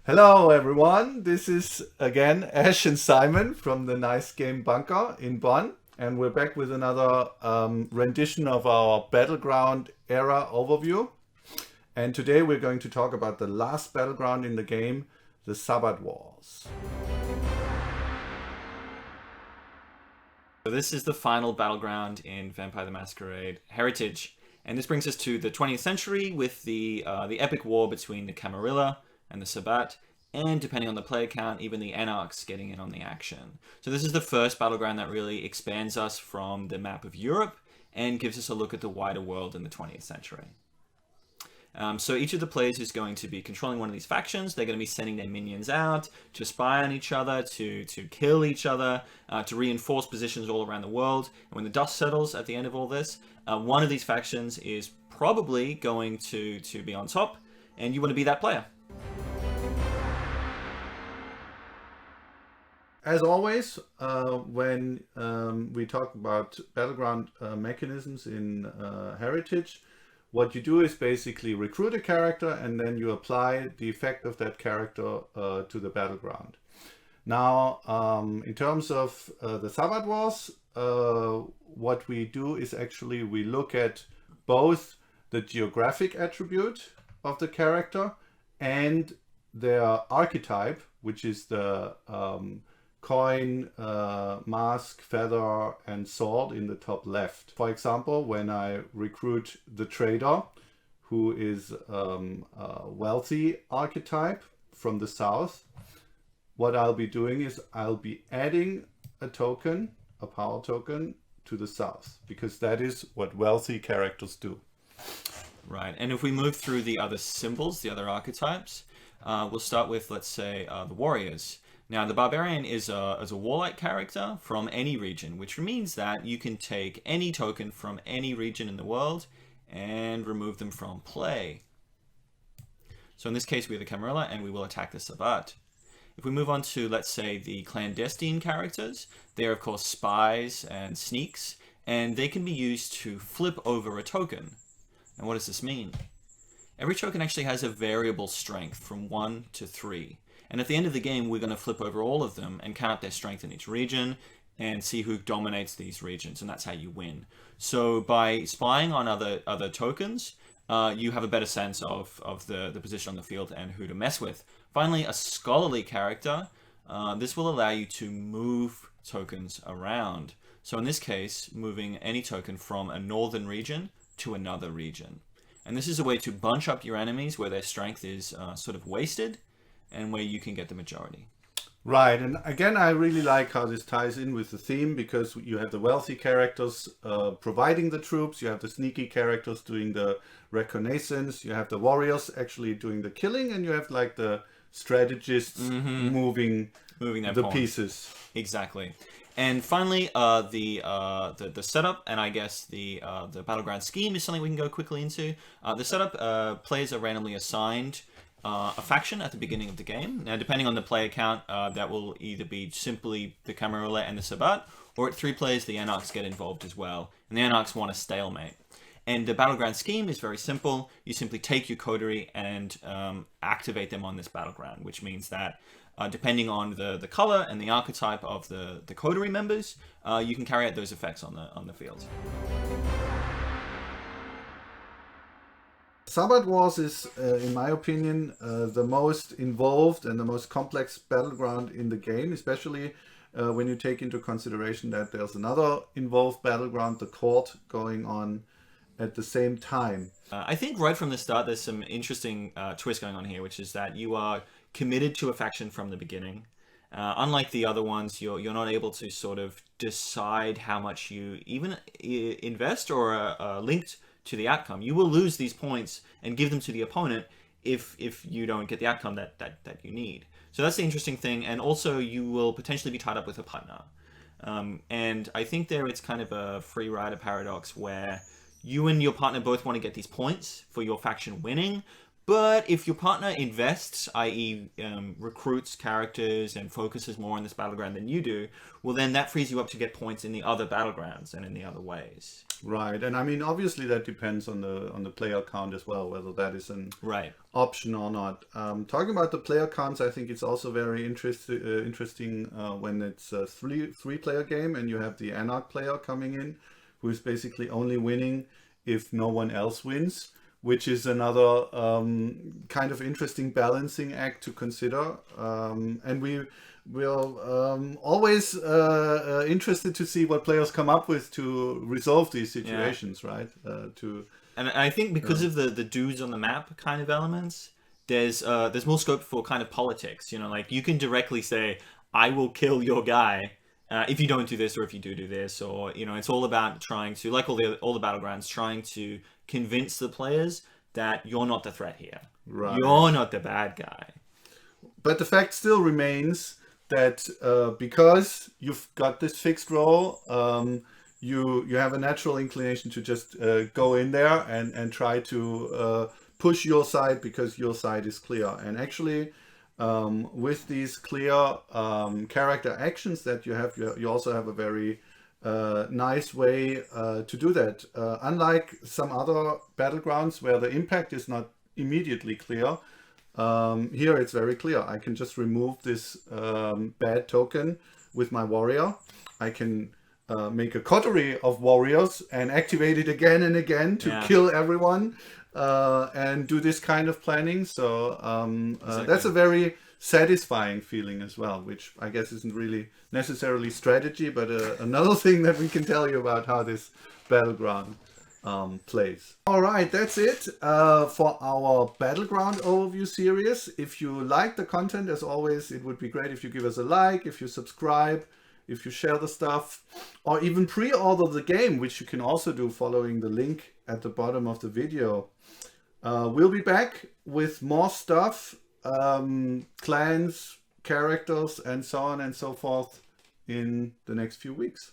Hello, everyone. This is again Ash and Simon from the Nice Game Bunker in Bonn, and we're back with another rendition of our Battleground era overview. And today we're going to talk about the last battleground in the game, the Sabbat Wars. So this is the final battleground in Vampire the Masquerade Heritage, and this brings us to the 20th century with the epic war between the Camarilla and the Sabbat, and depending on the player count, even the Anarchs getting in on the action. So this is the first battleground that really expands us from the map of Europe and gives us a look at the wider world in the 20th century. So each of the players is going to be controlling one of these factions. They're going to be sending their minions out to spy on each other, to kill each other, to reinforce positions all around the world. And when the dust settles at the end of all this, one of these factions is probably going to be on top, and you want to be that player. As always, when we talk about battleground mechanisms in Heritage, what you do is basically recruit a character and then you apply the effect of that character to the battleground. Now, in terms of the Sabbat Wars, what we do is actually we look at both the geographic attribute of the character and their archetype, which is the coin, mask, feather, and sword in the top left. For example, when I recruit the trader, who is a wealthy archetype from the south, what I'll be doing is I'll be adding a token, a power token, to the south, because that is what wealthy characters do. Right, and if we move through the other symbols, the other archetypes, we'll start with, let's say, the warriors. Now, the barbarian is a warlike character from any region, which means that you can take any token from any region in the world and remove them from play. So in this case, we have the Camarilla, and we will attack the Sabbat. If we move on to, let's say, the clandestine characters, they're, of course, spies and sneaks, and they can be used to flip over a token. And what does this mean? Every token actually has a variable strength from 1 to 3. And at the end of the game, we're going to flip over all of them and count up their strength in each region and see who dominates these regions, and that's how you win. So by spying on other tokens, you have a better sense of the position on the field and who to mess with. Finally, a scholarly character. This will allow you to move tokens around. So in this case, moving any token from a northern region to another region. And this is a way to bunch up your enemies where their strength is sort of wasted, and where you can get the majority. Right, and again, I really like how this ties in with the theme, because you have the wealthy characters providing the troops, you have the sneaky characters doing the reconnaissance, you have the warriors actually doing the killing, and you have like the strategists moving the pieces. Exactly. And finally, the setup, and I guess the battleground scheme is something we can go quickly into. The setup, players are randomly assigned a faction at the beginning of the game. Now, depending on the player count, that will either be simply the Camarilla and the Sabbat, or at 3 players, the Anarchs get involved as well. And the Anarchs want a stalemate. And the battleground scheme is very simple. You simply take your coterie and activate them on this battleground, which means that depending on the color and the archetype of the coterie members, you can carry out those effects on the field. Sabbat Wars is, in my opinion, the most involved and the most complex battleground in the game, especially when you take into consideration that there's another involved battleground, the court, going on at the same time. I think right from the start, there's some interesting twist going on here, which is that you are committed to a faction from the beginning. Unlike the other ones, you're not able to sort of decide how much you even invest or are linked to the outcome. You will lose these points and give them to the opponent if you don't get the outcome that you need. So that's the interesting thing, and also you will potentially be tied up with a partner. And I think there it's kind of a free rider paradox where you and your partner both want to get these points for your faction winning, But if your partner invests, i.e., recruits characters and focuses more on this battleground than you do, well, then that frees you up to get points in the other battlegrounds and in the other ways. Right, and I mean, obviously that depends on the player count as well, whether that is an option or not. Talking about the player counts, I think it's also very interesting when it's a three-player game and you have the Anarch player coming in, who is basically only winning if no one else wins, which is another kind of interesting balancing act to consider. And we're always interested to see what players come up with to resolve these situations, right? And I think because of the dudes on the map kind of elements, there's more scope for kind of politics. You know, like you can directly say, "I will kill your guy." If you don't do this, or if you do this, or it's all about trying to, like all the battlegrounds, trying to convince the players that you're not the threat here. Right. You're not the bad guy. But the fact still remains that because you've got this fixed role, you have a natural inclination to just go in there and try to push your side because your side is clear. And actually, with these clear character actions that you have, you also have a very nice way to do that. Unlike some other battlegrounds where the impact is not immediately clear, here it's very clear. I can just remove this bad token with my warrior. I can make a coterie of warriors and activate it again and again to kill everyone and do this kind of planning. So that's a very satisfying feeling as well, which I guess isn't really necessarily strategy, but another thing that we can tell you about how this battleground plays. All right, that's it for our Battleground overview series. If you like the content, as always, it would be great if you give us a like, if you subscribe, if you share the stuff, or even pre-order the game, which you can also do following the link at the bottom of the video. We'll be back with more stuff, clans, characters, and so on and so forth in the next few weeks.